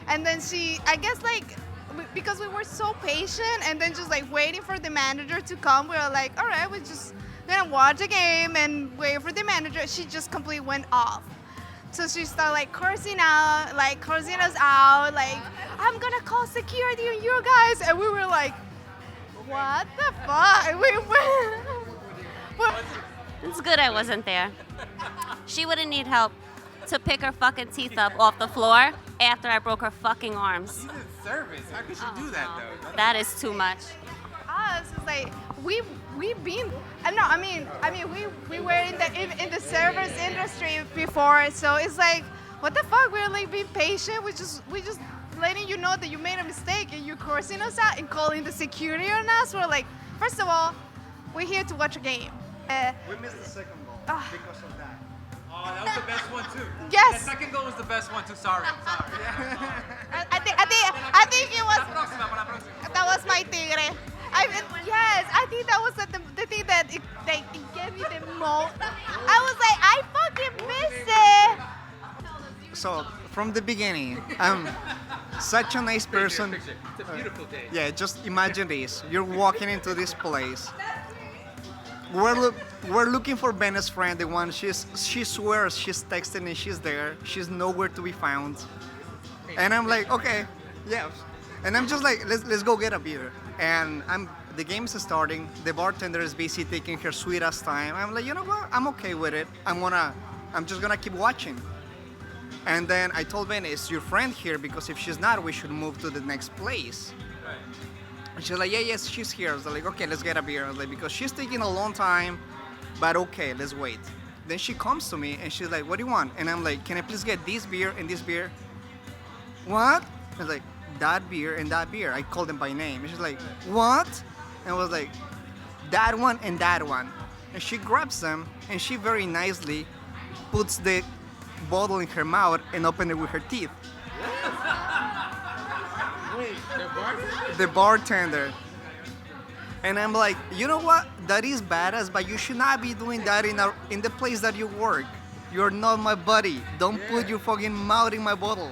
And then I guess like, because we were so patient and then just like waiting for the manager to come, we were like, all right, we're just gonna watch the game and wait for the manager. She just completely went off. So she started like cursing us out, like, I'm gonna call security on you guys. And we were like, what the fuck? It's good I wasn't there. She wouldn't need help to pick her fucking teeth up off the floor after I broke her fucking arms. you did service. How could she do that, though? That is too much. Us is like we've been. I mean we were in the service industry before, so it's like, what the fuck? We're like being patient. We just letting you know that you made a mistake and you're cursing us out and calling the security on us. We're like, first of all, we're here to watch a game. We missed the second goal because of that. Oh, that was the best one too. Yes. The second goal was the best one too. Sorry. I think it was. That was my tigre. Yes, I think that was the thing that it gave me the most. I was like, I fucking miss it. So from the beginning, I'm such a nice person. It's a beautiful day. Yeah, just imagine this. You're walking into this place. We're looking for Bene's friend, the one she swears she's texting and she's there. She's nowhere to be found. And I'm like, okay, yeah. And I'm just like, let's go get a beer. And the game is starting. The bartender is busy taking her sweet ass time. I'm like, you know what? I'm okay with it. I'm just gonna keep watching. And then I told Ben, is your friend here? Because if she's not, we should move to the next place. And she's like, yes, she's here. I was like, okay, let's get a beer. I was like, because she's taking a long time, but okay, let's wait. Then she comes to me and she's like, what do you want? And I'm like, can I please get this beer and this beer? What? I was like, that beer and that beer. I called them by name. And she's like, what? And I was like, that one and that one. And she grabs them and she very nicely puts the bottle in her mouth and opens it with her teeth. Wait, The bartender. And I'm like, you know what? That is badass, but you should not be doing that in the place that you work. You're not my buddy. Don't put your fucking mouth in my bottle.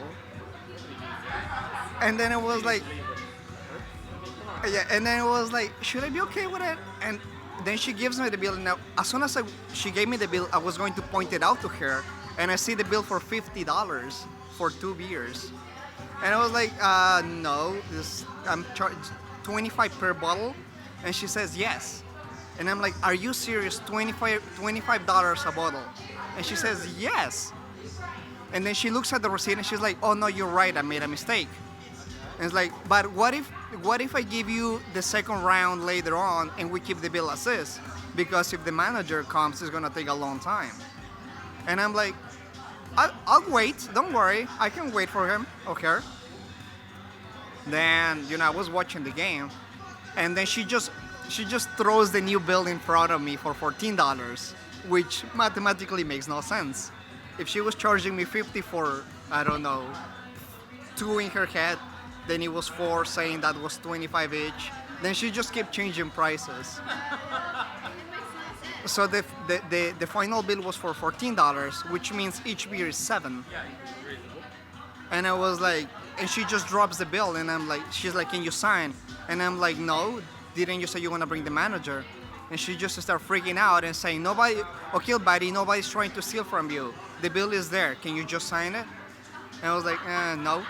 And then I was like, should I be okay with it? And then she gives me the bill. Now, as soon as she gave me the bill, I was going to point it out to her. And I see the bill for $50 for 2 beers. And I was like, no, I'm charged $25 per bottle. And she says, yes. And I'm like, are you serious? $25 a bottle. And she says, yes. And then she looks at the receipt and she's like, oh no, you're right, I made a mistake. And it's like, but what if I give you the second round later on and we keep the bill as is? Because if the manager comes, it's gonna take a long time. And I'm like, I'll wait, don't worry, I can wait for him, okay? Then, I was watching the game, and then she just throws the new bill in front of me for $14, which mathematically makes no sense. If she was charging me $50 for, I don't know, 2 in her head, then it was 4, saying that was $25 each. Then she just kept changing prices. So the final bill was for $14, which means each beer is $7. And I was like, and she just drops the bill, and I'm like, she's like, can you sign? And I'm like, no, didn't you say you want to bring the manager? And she just started freaking out and saying, okay, buddy, nobody's trying to steal from you. The bill is there, can you just sign it? And I was like, no.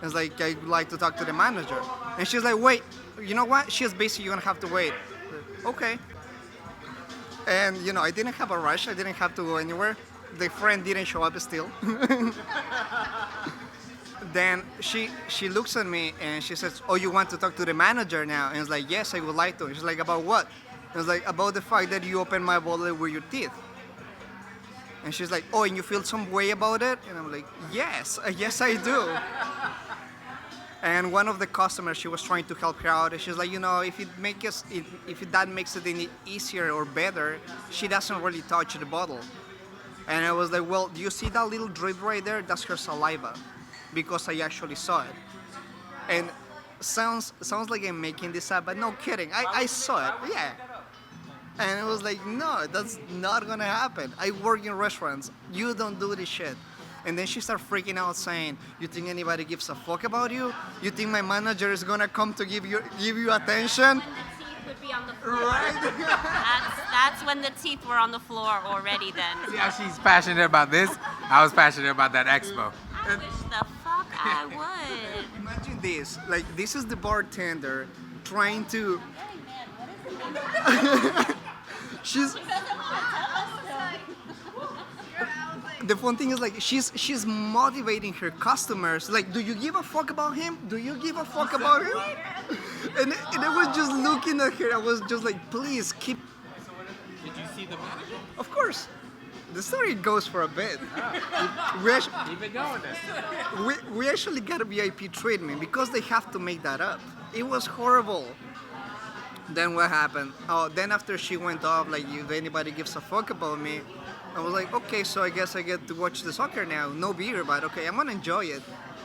I was like, I'd like to talk to the manager. And she's like, wait, you know what? She's busy, you're gonna have to wait. Okay. And, I didn't have a rush. I didn't have to go anywhere. The friend didn't show up still. Then she looks at me and she says, oh, you want to talk to the manager now? And I was like, yes, I would like to. And she's like, about what? I was like, about the fact that you opened my bottle with your teeth. And she's like, oh, and you feel some way about it? And I'm like, yes I do. And one of the customers, she was trying to help her out, and she's like, if that makes it any easier or better, she doesn't really touch the bottle. And I was like, well, do you see that little drip right there? That's her saliva, because I actually saw it. And sounds like I'm making this up, but no kidding, I saw it, yeah. And I was like, no, that's not gonna happen. I work in restaurants. You don't do this shit. And then she started freaking out, saying, you think anybody gives a fuck about you? You think my manager is gonna come to give you attention? When the teeth would be on the floor. Right? That's when the teeth were on the floor already then. See how she's passionate about this? I was passionate about that expo. I wish the fuck I would. Imagine this. Like, this is the bartender trying to... She's... The fun thing is, like, she's motivating her customers. Like, do you give a fuck about him? Do you give a fuck about him? And I was just looking at her. I was just like, please keep. Did you see the manager? Of course. the story goes for a bit. We actually, Keep it going then. we actually got a VIP treatment because they have to make that up. It was horrible. Then what happened? Oh, then after she went off, like if anybody gives a fuck about me, I was like, okay, so I guess I get to watch the soccer now. No beer, but okay, I'm gonna enjoy it.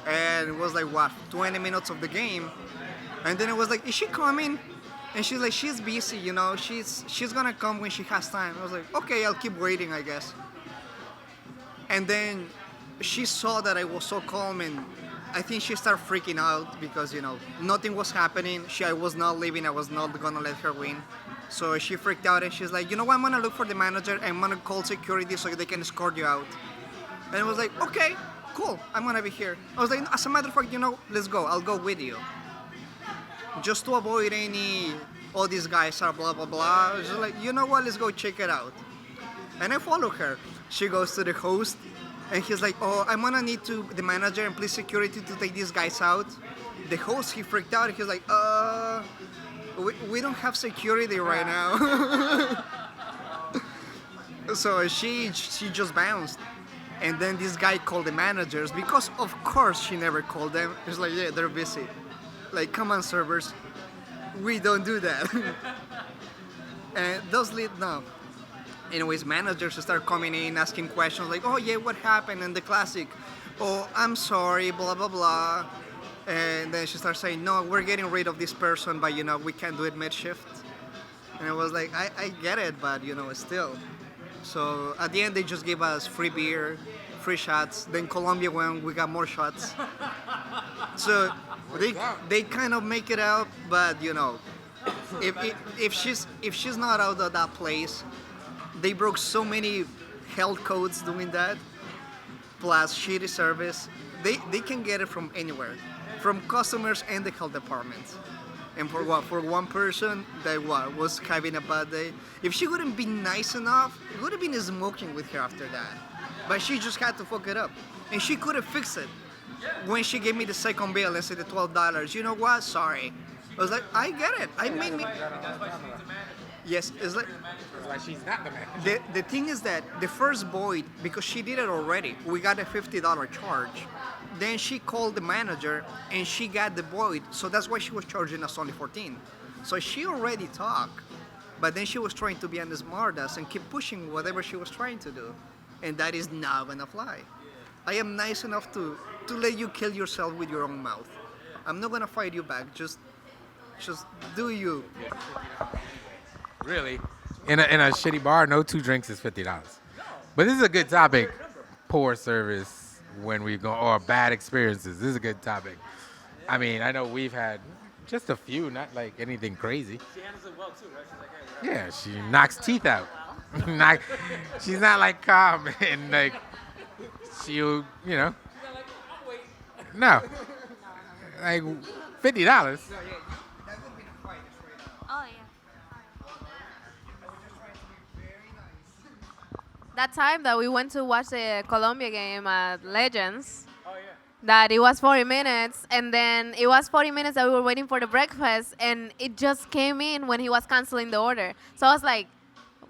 And it was like, what, 20 minutes of the game. And then it was like, is she coming? And she's like, she's busy, you know, she's gonna come when she has time. I was like, okay, I'll keep waiting, I guess. And then she saw that I was so calm, and I think she started freaking out because, you know, nothing was happening. I was not leaving, I was not gonna let her win. So she freaked out and she's like, you know what, I'm gonna look for the manager and I'm gonna call security so they can escort you out. And I was like, okay, cool, I'm gonna be here. I was like, as a matter of fact, you know, let's go, I'll go with you. Just to avoid all these guys are blah, blah, blah. I was just like, you know what, let's go check it out. And I follow her. She goes to the host and he's like, oh, I'm gonna need the manager and police security to take these guys out. The host, he freaked out. He's like, we don't have security right now. So she just bounced. And then this guy called the managers because of course she never called them. He's like, yeah, they're busy. Like, come on, servers. We don't do that. And those no. Anyways, managers start coming in, asking questions like, oh yeah, what happened? And the classic, oh, I'm sorry, blah, blah, blah. And then she starts saying, no, we're getting rid of this person, but, you know, we can't do it mid-shift. And I was like, I get it, but, you know, still. So at the end, they just gave us free beer, free shots. Then Colombia won, we got more shots. So they kind of make it out, but, you know, if she's not out of that place, they broke so many health codes doing that, plus shitty service. They can get it from anywhere, from customers and the health department. And for what? For one person that was having a bad day. If she wouldn't be nice enough, it would have been smoking with her after that. But she just had to fuck it up, and she could have fixed it. When she gave me the second bill and said the $12, you know what? Sorry. I was like, I get it. I made me. Yes, it's like she's not the man. The thing is that the first void, because she did it already, we got a $50 charge. Then she called the manager and she got the void, so that's why she was charging us only 14. So she already talked, but then she was trying to be on the smartass and keep pushing whatever she was trying to do, and that is not gonna fly. I am nice enough to let you kill yourself with your own mouth. I'm not gonna fight you back. Just do you. Really? In a shitty bar, no 2 drinks is $50. But this is a good topic. Poor service when we go, or bad experiences. This is a good topic. I mean, I know we've had just a few, not like anything crazy. She handles it well too, right? She's like, hey, yeah, she knocks teeth out. She's not like calm and like she'll, you know. No. Like $50. Oh, yeah. That time that we went to watch the Colombia game at Legends, that it was 40 minutes, and then it was 40 minutes that we were waiting for the breakfast, and it just came in when he was canceling the order. So I was like,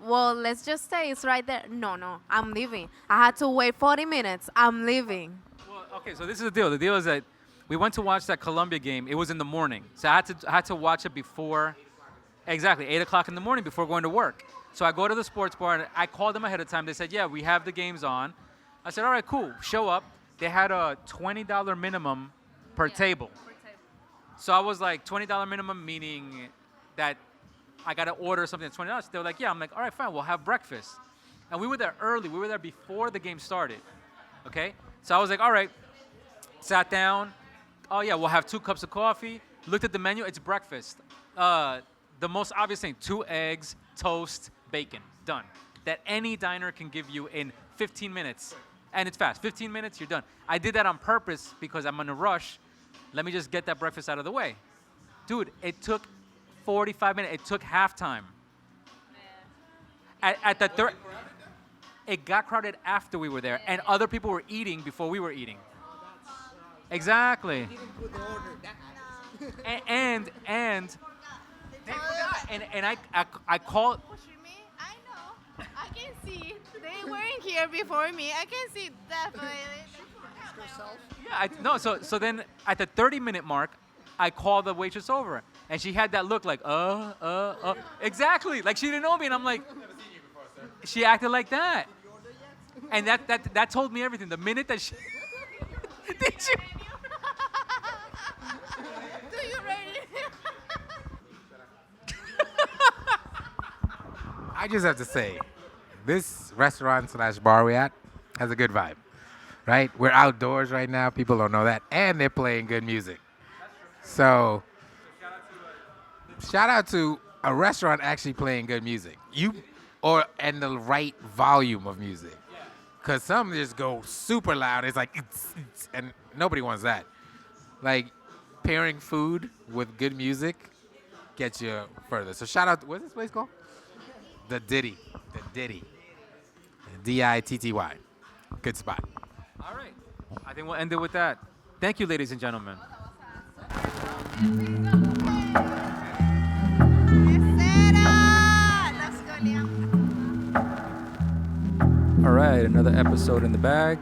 well, let's just stay. It's right there. No, I'm leaving. I had to wait 40 minutes. I'm leaving. Well, okay, so this is the deal. The deal is that we went to watch that Colombia game. It was in the morning. So I had to watch it before, exactly, 8 o'clock in the morning before going to work. So I go to the sports bar, and I called them ahead of time. They said, yeah, we have the games on. I said, all right, cool. Show up. They had a $20 minimum per table. So I was like, $20 minimum, meaning that I got to order something at $20. They were like, yeah. I'm like, all right, fine. We'll have breakfast. And we were there early. We were there before the game started. Okay? So I was like, all right. Sat down. Oh, yeah, we'll have 2 cups of coffee. Looked at the menu. It's breakfast. The most obvious thing, 2 eggs, toast, bacon, done. That any diner can give you in 15 minutes. And it's fast. 15 minutes, you're done. I did that on purpose because I'm in a rush. Let me just get that breakfast out of the way. Dude, it took 45 minutes. It took halftime. At the third, it got crowded after we were there, and other people were eating before we were eating. Exactly. And I called. I know. I can see They weren't here before me. I can see definitely. Yeah, no. So then at the 30-minute mark, I called the waitress over, and she had that look like, exactly, like she didn't know me, and I'm like, she acted like that, and that told me everything. The minute that she, did you? Do you ready? I just have to say, this restaurant / bar we at has a good vibe, right? We're outdoors right now. People don't know that, and they're playing good music. So, shout out to a restaurant actually playing good music. And the right volume of music. Because some just go super loud. It's like, and nobody wants that. Like, pairing food with good music gets you further. So shout out, what's this place called? The Ditty. Ditty. Good spot. All right. I think we'll end it with that. Thank you, ladies and gentlemen. All right, another episode in the bag.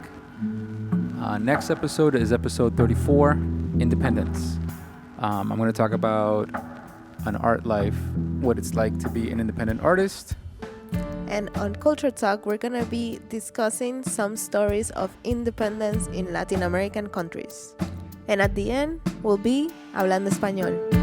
Next episode is episode 34, Independence. I'm going to talk about an art life, what it's like to be an independent artist. And on Culture Talk, we're going to be discussing some stories of independence in Latin American countries. And at the end, we'll be Hablando Español.